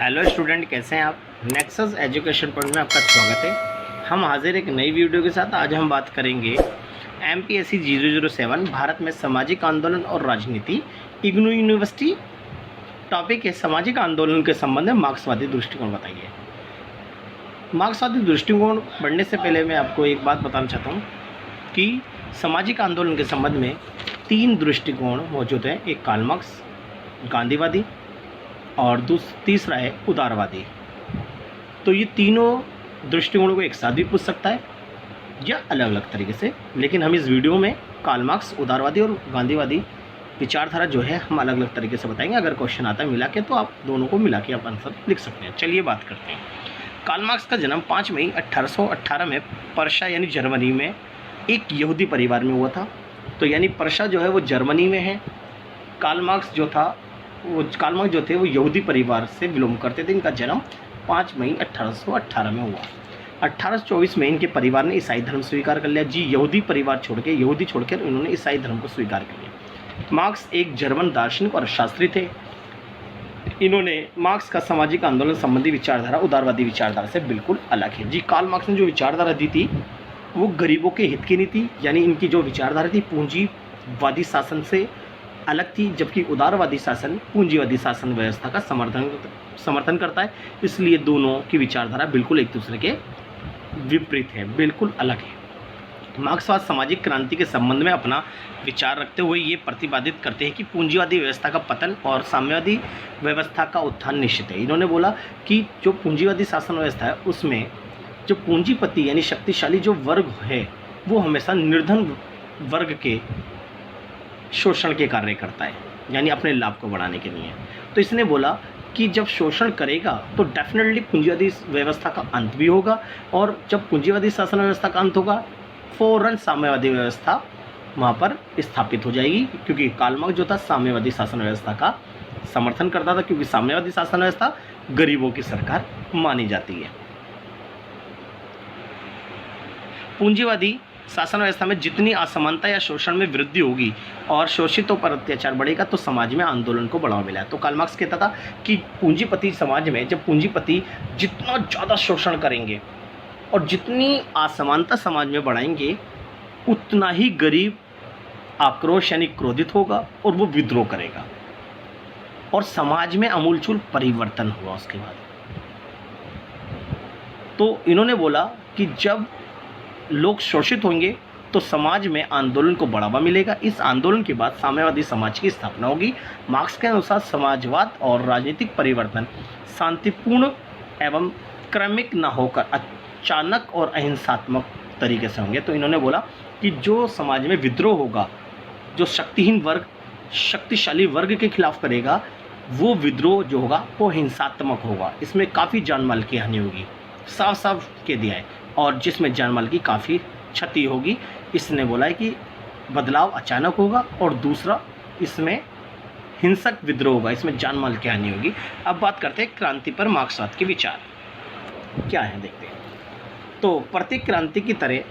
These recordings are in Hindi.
हेलो स्टूडेंट, कैसे हैं आप। नेक्सस एजुकेशन पॉइंट में आपका स्वागत है। हम हाजिर एक नई वीडियो के साथ। आज हम बात करेंगे MPSC 007 भारत में सामाजिक आंदोलन और राजनीति, इग्नू यूनिवर्सिटी। टॉपिक है सामाजिक आंदोलन के संबंध में मार्क्सवादी दृष्टिकोण। बताइए, मार्क्सवादी दृष्टिकोण पढ़ने से पहले मैं आपको एक बात बताना चाहता हूँ कि सामाजिक आंदोलन के संबंध में 3 दृष्टिकोण मौजूद हैं। एक कार्ल मार्क्स गांधीवादी और तीसरा है उदारवादी। तो ये तीनों दृष्टिकोणों को एक साथ भी पूछ सकता है या अलग अलग तरीके से, लेकिन हम इस वीडियो में कार्ल मार्क्स, उदारवादी और गांधीवादी विचारधारा जो है हम अलग अलग तरीके से बताएंगे। अगर क्वेश्चन आता है मिला के तो आप दोनों को मिला के आप आंसर लिख सकते हैं। चलिए बात करते हैं। कार्ल मार्क्स का जन्म 5 मई 1818 में पर्शा यानी जर्मनी में एक यहूदी परिवार में हुआ था। तो यानी पर्शा जो है वो जर्मनी में है। कार्ल मार्क्स जो थे वो यहूदी परिवार से बिलोंग करते थे। इनका जन्म 5 मई 1818 में हुआ। 1824 में इनके परिवार ने ईसाई धर्म स्वीकार कर लिया। यहूदी परिवार यहूदी छोड़कर इन्होंने ईसाई धर्म को स्वीकार कर लिया। मार्क्स एक जर्मन दार्शनिक और शास्त्री थे। इन्होंने मार्क्स का सामाजिक आंदोलन संबंधी विचारधारा उदारवादी विचारधारा से बिल्कुल अलग है। कार्ल मार्क्स ने जो विचारधारा दी थी वो गरीबों के हित की नहीं थी, यानी इनकी जो विचारधारा थी पूंजीवादी शासन से अलग थी, जबकि उदारवादी शासन पूंजीवादी शासन व्यवस्था का समर्थन करता है। इसलिए दोनों की विचारधारा बिल्कुल एक दूसरे के विपरीत है, बिल्कुल अलग है। मार्क्सवाद सामाजिक क्रांति के संबंध में अपना विचार रखते हुए ये प्रतिपादित करते हैं कि पूंजीवादी व्यवस्था का पतन और साम्यवादी व्यवस्था का उत्थान निश्चित है। इन्होंने बोला कि जो पूंजीवादी शासन व्यवस्था है उसमें जो पूंजीपति यानी शक्तिशाली जो वर्ग है वो हमेशा निर्धन वर्ग के शोषण के कार्य करता है, यानी अपने लाभ को बढ़ाने के लिए। तो इसने बोला कि जब शोषण करेगा तो डेफिनेटली पूंजीवादी व्यवस्था का अंत भी होगा, और जब पूंजीवादी शासन व्यवस्था का अंत होगा फौरन साम्यवादी व्यवस्था वहाँ पर स्थापित हो जाएगी, क्योंकि कार्ल मार्क्स जो था साम्यवादी शासन व्यवस्था का समर्थन करता था, क्योंकि साम्यवादी शासन व्यवस्था गरीबों की सरकार मानी जाती है। पूंजीवादी शासन व्यवस्था में जितनी असमानता या शोषण में वृद्धि होगी और शोषितों पर अत्याचार बढ़ेगा तो समाज में आंदोलन को बढ़ावा मिला। तो कार्ल मार्क्स कहता था कि पूंजीपति समाज में जब पूंजीपति जितना ज़्यादा शोषण करेंगे और जितनी असमानता समाज में बढ़ाएंगे उतना ही गरीब आक्रोश यानी क्रोधित होगा और वो विद्रोह करेगा और समाज में आमूलचूल परिवर्तन हुआ उसके बाद। तो इन्होंने बोला कि जब लोग शोषित होंगे तो समाज में आंदोलन को बढ़ावा मिलेगा। इस आंदोलन के बाद साम्यवादी समाज की स्थापना होगी। मार्क्स के अनुसार समाजवाद और राजनीतिक परिवर्तन शांतिपूर्ण एवं क्रमिक न होकर अचानक और अहिंसात्मक तरीके से होंगे। तो इन्होंने बोला कि जो समाज में विद्रोह होगा, जो शक्तिहीन वर्ग शक्तिशाली वर्ग के खिलाफ करेगा, वो विद्रोह जो होगा वो हिंसात्मक होगा। इसमें काफ़ी जानमाल की हानि होगी, साफ साफ कह दिया है, और जिसमें जानमाल की काफ़ी क्षति होगी। इसने बोला है कि बदलाव अचानक होगा और दूसरा इसमें हिंसक विद्रोह होगा, इसमें जानमाल की हानि होगी। अब बात करते हैं क्रांति पर मार्क्सवाद के विचार क्या है, देखते हैं। तो प्रत्येक क्रांति की तरह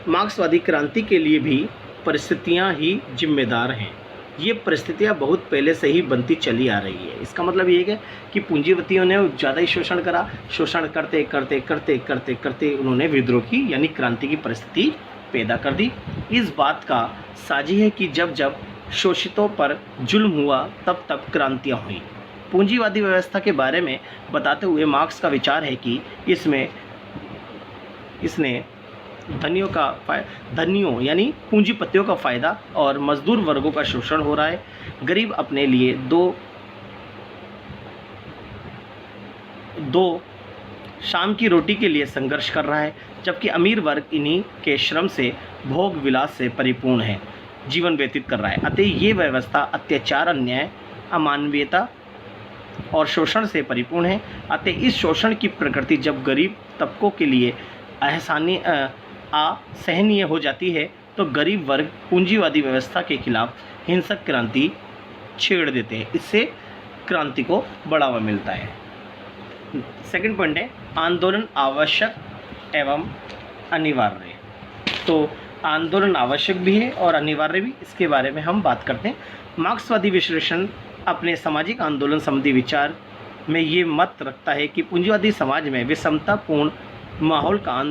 मार्क्सवादी क्रांति के लिए भी परिस्थितियां ही जिम्मेदार हैं। ये परिस्थितियां बहुत पहले से ही बनती चली आ रही है। इसका मतलब ये है कि पूंजीपतियों ने ज़्यादा ही शोषण करा, शोषण करते करते करते करते करते उन्होंने विद्रोह की यानी क्रांति की परिस्थिति पैदा कर दी। इस बात का साझी है कि जब जब शोषितों पर जुल्म हुआ तब तब क्रांतियाँ हुई। पूंजीवादी व्यवस्था के बारे में बताते हुए मार्क्स का विचार है कि इसने धनियों यानी पूंजीपतियों का फ़ायदा और मजदूर वर्गों का शोषण हो रहा है। गरीब अपने लिए दो शाम की रोटी के लिए संघर्ष कर रहा है, जबकि अमीर वर्ग इन्हीं के श्रम से भोग विलास से परिपूर्ण है जीवन व्यतीत कर रहा है। अतः ये व्यवस्था अत्याचार, अन्याय, अमानवीयता और शोषण से परिपूर्ण है। अतः इस शोषण की प्रकृति जब गरीब तबकों के लिए असहनीय हो जाती है तो गरीब वर्ग पूंजीवादी व्यवस्था के खिलाफ हिंसक क्रांति छेड़ देते हैं। इससे क्रांति को बढ़ावा मिलता है। सेकंड पॉइंट है आंदोलन आवश्यक एवं अनिवार्य। तो आंदोलन आवश्यक भी है और अनिवार्य भी, इसके बारे में हम बात करते हैं। मार्क्सवादी विश्लेषण अपने सामाजिक आंदोलन संबंधी विचार में ये मत रखता है कि पूंजीवादी समाज में विषमतापूर्ण माहौल का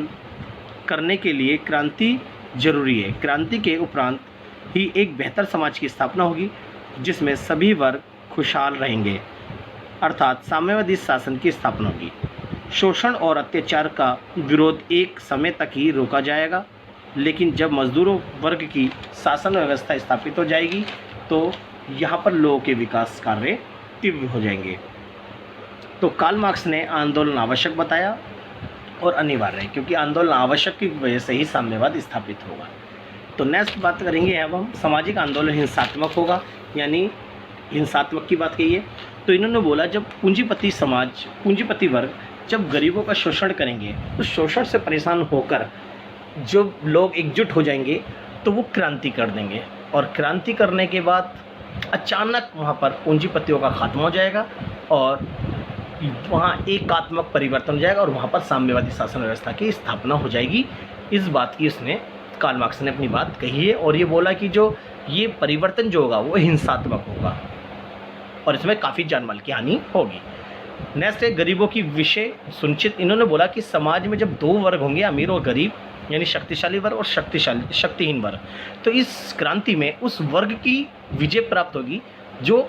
करने के लिए क्रांति जरूरी है। क्रांति के उपरांत ही एक बेहतर समाज की स्थापना होगी जिसमें सभी वर्ग खुशहाल रहेंगे, अर्थात साम्यवादी शासन की स्थापना होगी। शोषण और अत्याचार का विरोध एक समय तक ही रोका जाएगा, लेकिन जब मजदूरों वर्ग की शासन व्यवस्था स्थापित हो जाएगी तो यहाँ पर लोगों के विकास कार्य तीव्र हो जाएंगे। तो कार्ल मार्क्स ने आंदोलन आवश्यक बताया और अनिवार्य है, क्योंकि आंदोलन आवश्यक की वजह से ही साम्यवाद स्थापित होगा। तो नेक्स्ट बात करेंगे अब हम सामाजिक आंदोलन हिंसात्मक होगा, यानी हिंसात्मक की बात कही है। तो इन्होंने बोला जब पूंजीपति समाज, पूंजीपति वर्ग जब गरीबों का शोषण करेंगे तो शोषण से परेशान होकर जो लोग एकजुट हो जाएंगे तो वो क्रांति कर देंगे, और क्रांति करने के बाद अचानक वहाँ पर पूंजीपतियों का खात्मा हो जाएगा और वहाँ एकात्मक परिवर्तन हो जाएगा और वहाँ पर साम्यवादी शासन व्यवस्था की स्थापना हो जाएगी। इस बात की उसने, कार्ल मार्क्स ने अपनी बात कही है, और ये बोला कि जो ये परिवर्तन जो होगा वो हिंसात्मक होगा और इसमें काफ़ी जानमाल की हानि होगी। नेक्स्ट है गरीबों की विषय सुनिश्चित। इन्होंने बोला कि समाज में जब दो वर्ग होंगे, अमीर और गरीब, यानी शक्तिशाली वर्ग और शक्तिहीन वर्ग, तो इस क्रांति में उस वर्ग की विजय प्राप्त होगी जो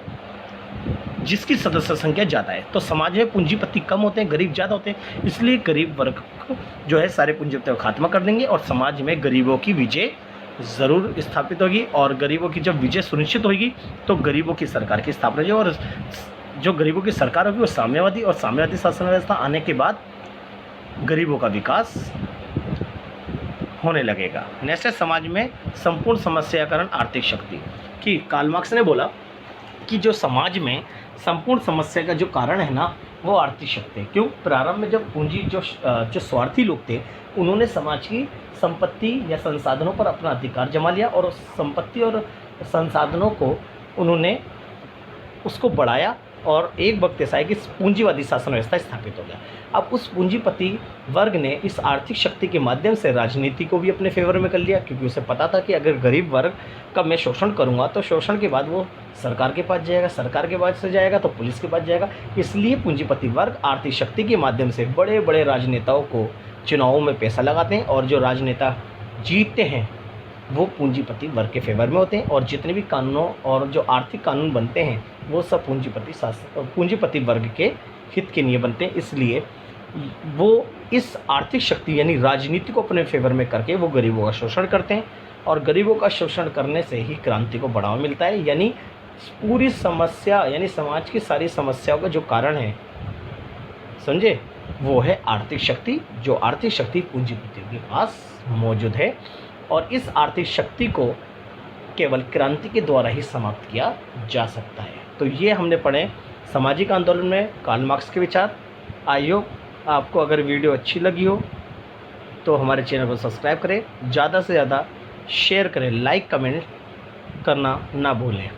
जिसकी सदस्य संख्या ज़्यादा है। तो समाज में पूंजीपति कम होते हैं, गरीब ज़्यादा होते हैं, इसलिए गरीब वर्ग को जो है सारे पूंजीपतियों को खात्मा कर देंगे और समाज में गरीबों की विजय ज़रूर स्थापित होगी। और गरीबों की जब विजय सुनिश्चित होगी तो गरीबों की सरकार की स्थापना होगी, और जो गरीबों की सरकार होगी वो साम्यवादी, और साम्यवादी शासन व्यवस्था आने के बाद गरीबों का विकास होने लगेगा। नेक्स्ट है समाज में संपूर्ण समस्याकरण आर्थिक शक्ति। कि कार्ल मार्क्स ने बोला कि जो समाज में संपूर्ण समस्या का जो कारण है ना वो आर्थिक शक्ति है। क्यों? प्रारंभ में जब पूंजी जो स्वार्थी लोग थे उन्होंने समाज की संपत्ति या संसाधनों पर अपना अधिकार जमा लिया और उस संपत्ति और संसाधनों को उन्होंने उसको बढ़ाया और एक वक्त ऐसा है कि पूंजीवादी शासन व्यवस्था स्थापित हो गया। अब उस पूंजीपति वर्ग ने इस आर्थिक शक्ति के माध्यम से राजनीति को भी अपने फेवर में कर लिया, क्योंकि उसे पता था कि अगर गरीब वर्ग का मैं शोषण करूंगा तो शोषण के बाद वो सरकार के पास जाएगा, सरकार के पास से जाएगा तो पुलिस के पास जाएगा। इसलिए पूंजीपति वर्ग आर्थिक शक्ति के माध्यम से बड़े बड़े राजनेताओं को चुनावों में पैसा लगाते हैं, और जो राजनेता जीतते हैं वो पूंजीपति वर्ग के फेवर में होते हैं, और जितने भी कानूनों और जो आर्थिक कानून बनते हैं वो सब पूंजीपति वर्ग के हित के लिए बनते हैं। इसलिए वो इस आर्थिक शक्ति यानी राजनीति को अपने फेवर में करके वो गरीबों का शोषण करते हैं, और गरीबों का शोषण करने से ही क्रांति को बढ़ावा मिलता है। यानी पूरी समस्या यानी समाज की सारी समस्याओं का जो कारण है, समझे, वो है आर्थिक शक्ति, जो आर्थिक शक्ति पूंजीपतियों के पास मौजूद है, और इस आर्थिक शक्ति को केवल क्रांति के द्वारा ही समाप्त किया जा सकता है। तो ये हमने पढ़े सामाजिक आंदोलन में कार्ल मार्क्स के विचार। आई होप आपको अगर वीडियो अच्छी लगी हो तो हमारे चैनल को सब्सक्राइब करें, ज़्यादा से ज़्यादा शेयर करें, लाइक कमेंट करना ना भूलें।